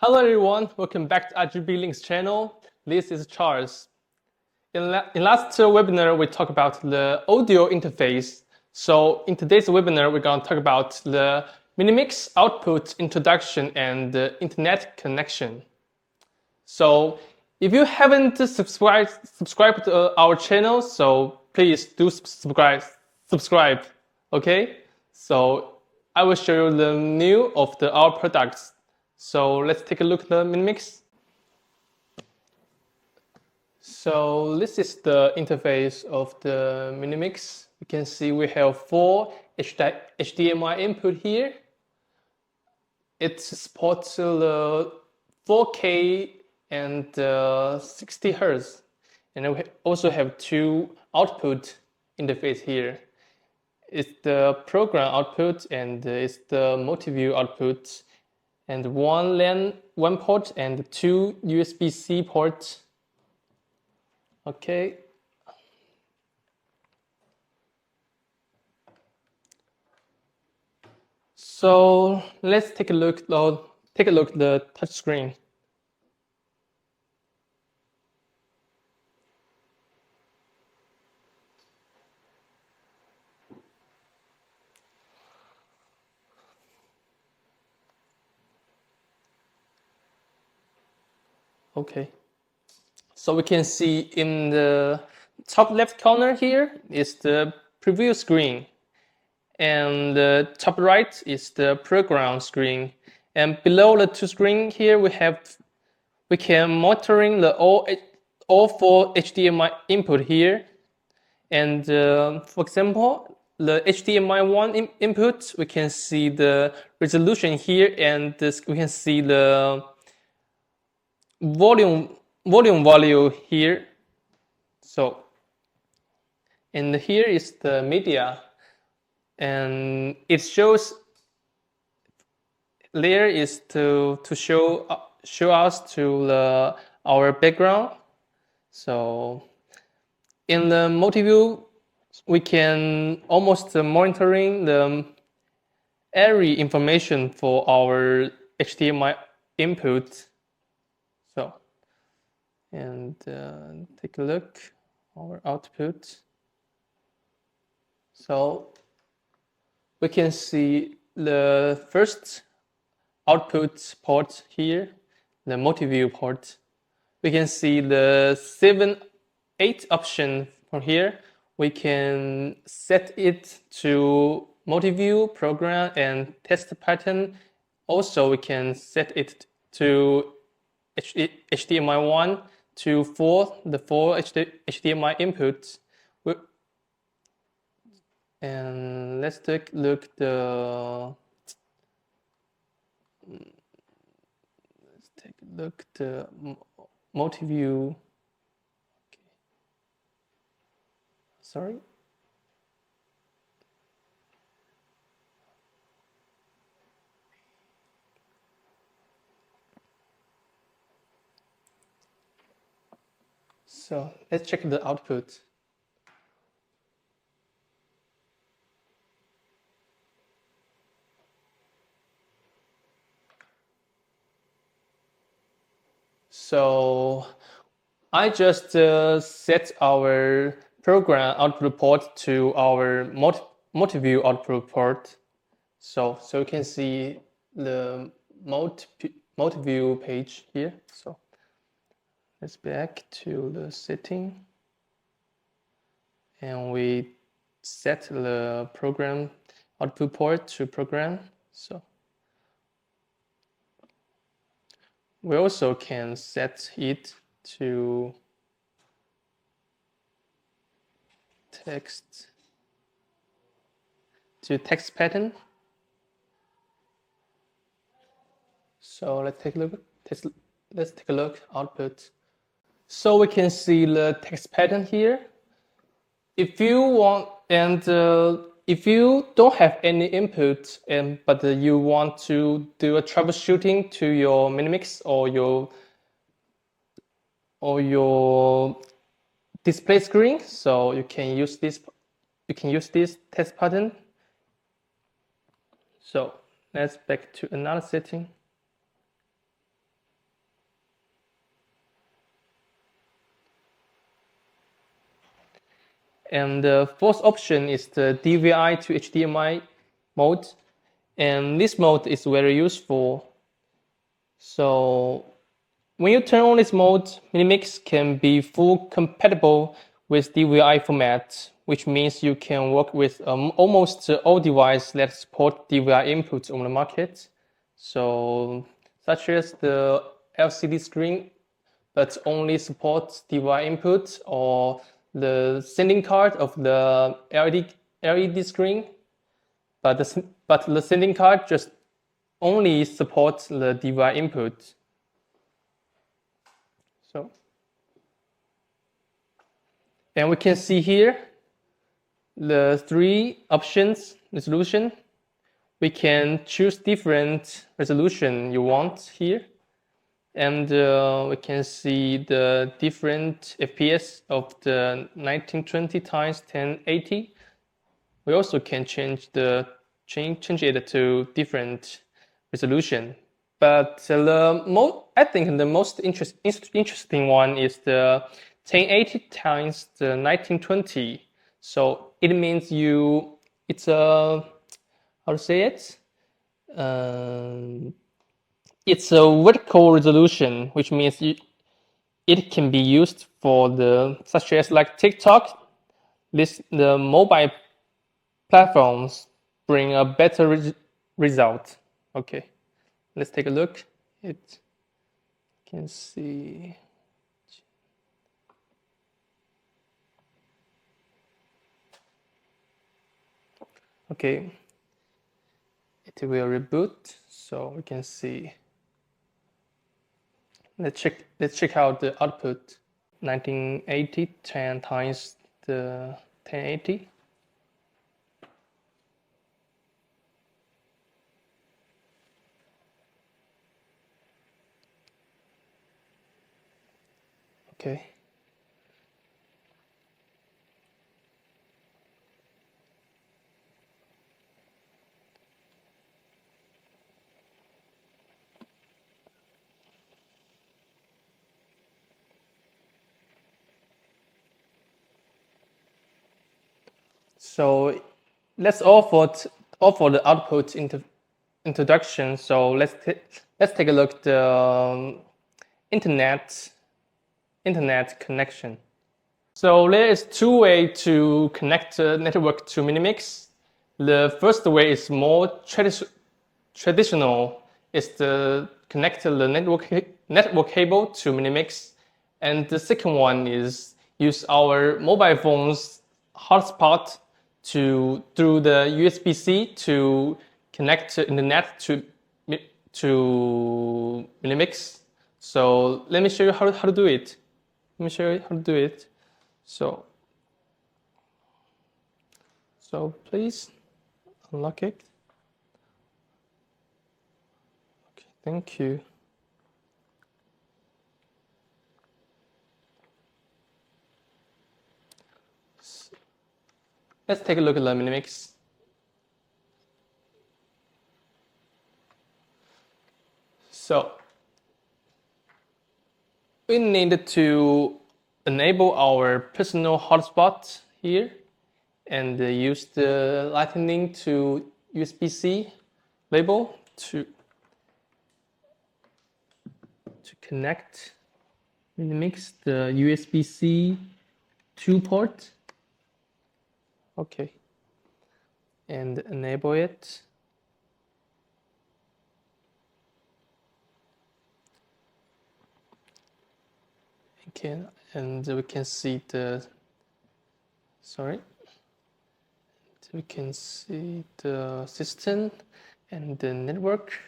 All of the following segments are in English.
Hello everyone, welcome back to RGB Links channel. This is Charles. In last webinar, we talked about the audio interface. So in today's webinar, we're going to talk about the Minimix output introduction and the internet connection. So if you haven't subscribed to our channel, so please do subscribe. Okay? So I will show you the new of our products. So let's take a look at the Minimix. So this is the interface of the Minimix. You can see we have 4 HDMI input here. It supports the 4K and 60 Hertz. And we also have 2 output interface here. It's the program output and it's the multi-view output, and one LAN 1 port and 2 USB-C ports. Okay. So let's take a look at the touch screen. Okay. So we can see in the top left corner here is the preview screen, and the top right is the program screen. And below the two screen here we can monitoring the all 4 HDMI input here. And for example, the HDMI 1 input, we can see the resolution here, and we can see the volume value here. So, and here is the media, and it shows there is to show us to our background. So in the multi-view, we can almost monitoring the every information for our HDMI input. So, and take a look our output. So we can see the first output port here, the multi-view port. We can see the 7-8 option from here. We can set it to multi-view, program, and test pattern. Also, we can set it to HDMI 1 to 4, the 4 HDMI inputs. And let's take a look the multi-view. Okay. Sorry. So let's check the output. So I just set our program output port to our multi-view output port. So you can see the multi-view page here. So let's back to the setting, and we set the program output port to program. So we also can set it to text pattern. So let's take a look output. So we can see the text pattern here. If you want, and if you don't have any input, but you want to do a troubleshooting to your Minimix or your display screen, so you can use this. You can use this text pattern. So let's back to another setting. And the fourth option is the DVI to HDMI mode. And this mode is very useful. So when you turn on this mode, Minimix can be full compatible with DVI format, which means you can work with almost all devices that support DVI inputs on the market. So such as the LCD screen that only supports DVI input, or the sending card of the LED screen, but the sending card just only supports the DVI input. So, and we can see here the three options resolution. We can choose different resolution you want here, and we can see the different FPS of the 1920 times 1080. We also can change it to different resolution. But I think the most interesting one is the 1080 times the 1920. So it means it's a, how to say it? It's a vertical resolution, which means it can be used for such as like TikTok. The mobile platforms bring a better result. Okay, let's take a look. It can see. Okay, it will reboot, so we can see. Let's check out the output. 1980 10 times the 1080. Okay. So let's offer the output introduction. So let's take a look at the internet connection. So there is two ways to connect the network to Minimix. The first way is more traditional. Is to connect the network cable to Minimix, and the second one is use our mobile phone's hotspot through the USB-C to connect the internet to Minimix. So let me show you how to do it. Let me show you how to do it. So please unlock it. Okay, thank you. Let's take a look at the Minimix. So we need to enable our personal hotspot here and use the Lightning to USB-C label to connect Minimix the USB-C 2 port. Okay, and enable it. Okay, and we can see we can see the system and the network.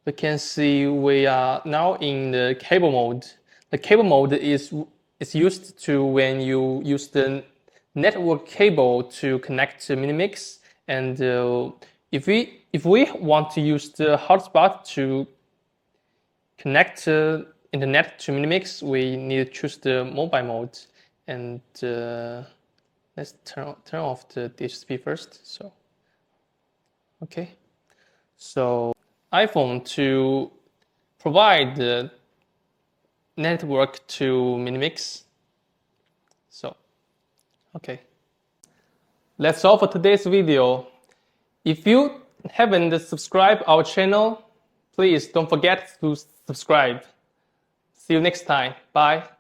We can see we are now in the cable mode. The cable mode is used to when you use the network cable to connect to Minimix, and if we want to use the hotspot to connect internet to Minimix, we need to choose the mobile mode, and let's turn off the DHCP first. So okay, so iPhone to provide the network to Minimix. So okay. That's all for today's video. If you haven't subscribed our channel, please don't forget to subscribe. See you next time. Bye.